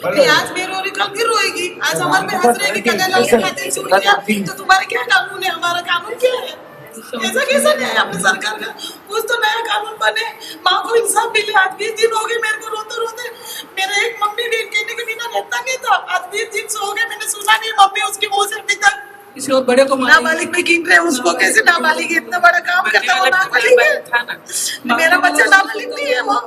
कि आज मैं रो रही कल फिर रोएगी। आज हमारे पे हंस रहे कि कन्हैया लाल ने दिल छूट गया, तो तुम्हारे क्या कानून है, हमारा कानून क्या है? ऐसा कैसा न्याय अपनी सरकार का? कुछ तो नया कानून बने, माँ को इंसाफ मिले। आज 20 दिन हो गए मेरे को रोते रोते। मेरा एक मम्मी भी कहने के बिना रहता नहीं था। आज 20 दिन से हो गए, मैंने सुना नहीं मम्मी उसकी मुंह से अभी तक। किसी और बड़े को नाबालिग में गिन रहे, उसको कैसे नाबालिग है? इतना बड़ा काम करता है वो नाबालिग है? मेरा बच्चा नाबालिग नहीं है वो।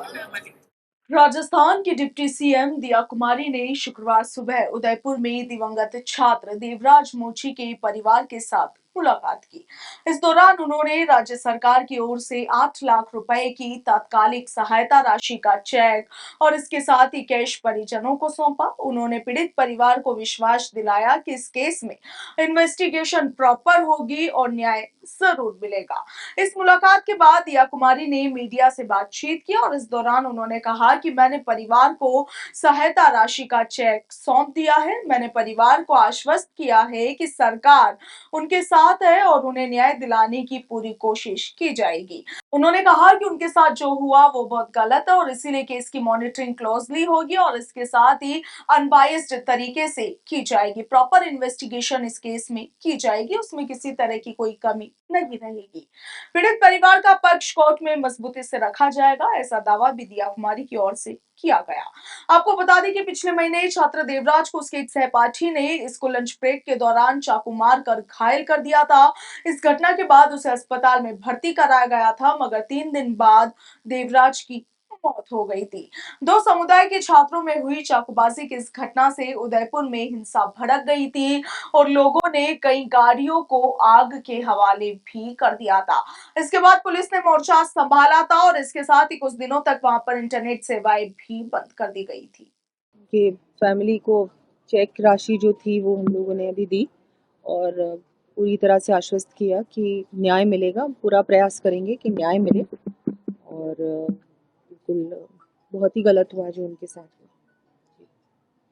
राजस्थान की डिप्टी सीएम दिया कुमारी ने शुक्रवार सुबह उदयपुर में दिवंगत छात्र देवराज मोची के परिवार के साथ मुलाकात की। इस दौरान उन्होंने राज्य सरकार की ओर से 8 लाख रुपए की तात्कालिक सहायता राशि का चेक और इसके साथ ही कैश परिजनों को सौंपा। उन्होंने पीड़ित परिवार को विश्वास दिलाया कि इस केस में इन्वेस्टिगेशन प्रॉपर होगी और न्याय जरूर मिलेगा। इस मुलाकात के बाद दिया कुमारी ने मीडिया से बातचीत की और इस दौरान उन्होंने कहा कि मैंने परिवार को सहायता राशि का चेक सौंप दिया है। मैंने परिवार को आश्वस्त किया है कि सरकार उनके साथ है और उन्हें न्याय दिलाने की पूरी कोशिश की जाएगी। उन्होंने कहा कि उनके साथ जो हुआ वो बहुत गलत है और इसीलिए केस की मॉनिटरिंग क्लोजली होगी और इसके साथ ही अनबायस्ड तरीके से की जाएगी। प्रॉपर इन्वेस्टिगेशन इस केस में की जाएगी, उसमें किसी तरह की कोई कमी नहीं रहेगी। पीड़ित परिवार का पक्ष कोर्ट में मजबूती से रखा जाएगा, ऐसा दावा भी दिया कुमारी की ओर से किया गया। आपको बता दें कि पिछले महीने छात्र देवराज को उसके एक सहपाठी ने स्कूल लंच ब्रेक के दौरान चाकू मारकर घायल कर दिया था। इस घटना के बाद उसे अस्पताल में भर्ती कराया गया था, मगर 3 दिन बाद देवराज की मौत हो गई थी। दो समुदाय के छात्रों में हुई चाकूबाजी की इस घटना से उदयपुर में हिंसा भड़क गई थी और लोगों ने कई गाड़ियों को आग के हवाले भी कर दिया था। इसके बाद पुलिस ने मोर्चा संभाला था और इसके साथ ही कुछ दिनों तक वहां पर इंटरनेट सेवाएं भी बंद कर दी गई थी। कि फैमिली को चेक राशि जो थी वो हम लोगों ने अभी दी और पूरी तरह से आश्वस्त किया कि न्याय मिलेगा। पूरा प्रयास करेंगे कि न्याय मिले और बिल्कुल बहुत ही गलत हुआ जो उनके साथ हुआ।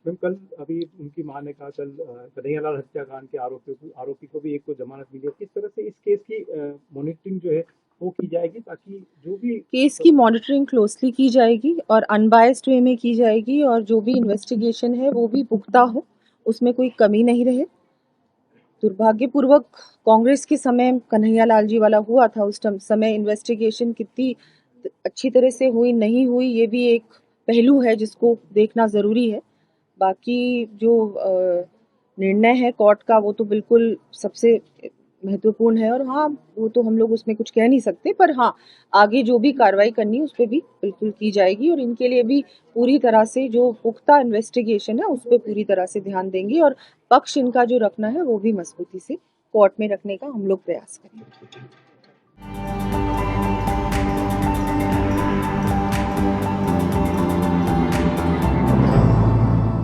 मैम कल अभी उनकी मां ने कहा कल कन्हैयालाल हत्याकांड के आरोपी को भी एक को जमानत मिली है। किस तरह से इस केस की मॉनिटरिंग जो है वो की जाएगी ताकि जो भी केस की मॉनिटरिंग क्लोजली की जाएगी और अनबायस्ड वे में की जाएगी और जो भी इन्वेस्टिगेशन है वो भी पुख्ता हो, उसमें कोई कमी नहीं रहे। दुर्भाग्यपूर्वक कांग्रेस के समय कन्हैयालाल जी वाला हुआ था, उस समय इन्वेस्टिगेशन कितनी अच्छी तरह से हुई नहीं हुई ये भी एक पहलू है जिसको देखना ज़रूरी है। बाकी जो निर्णय है कोर्ट का वो तो बिल्कुल सबसे महत्वपूर्ण है और हाँ वो तो हम लोग उसमें कुछ कह नहीं सकते, पर हाँ आगे जो भी कार्रवाई करनी है उस पर भी बिल्कुल की जाएगी और इनके लिए भी पूरी तरह से जो पुख्ता इन्वेस्टिगेशन है उस पर पूरी तरह से ध्यान देंगे और पक्ष इनका जो रखना है वो भी मजबूती से कोर्ट में रखने का हम लोग प्रयास करेंगे।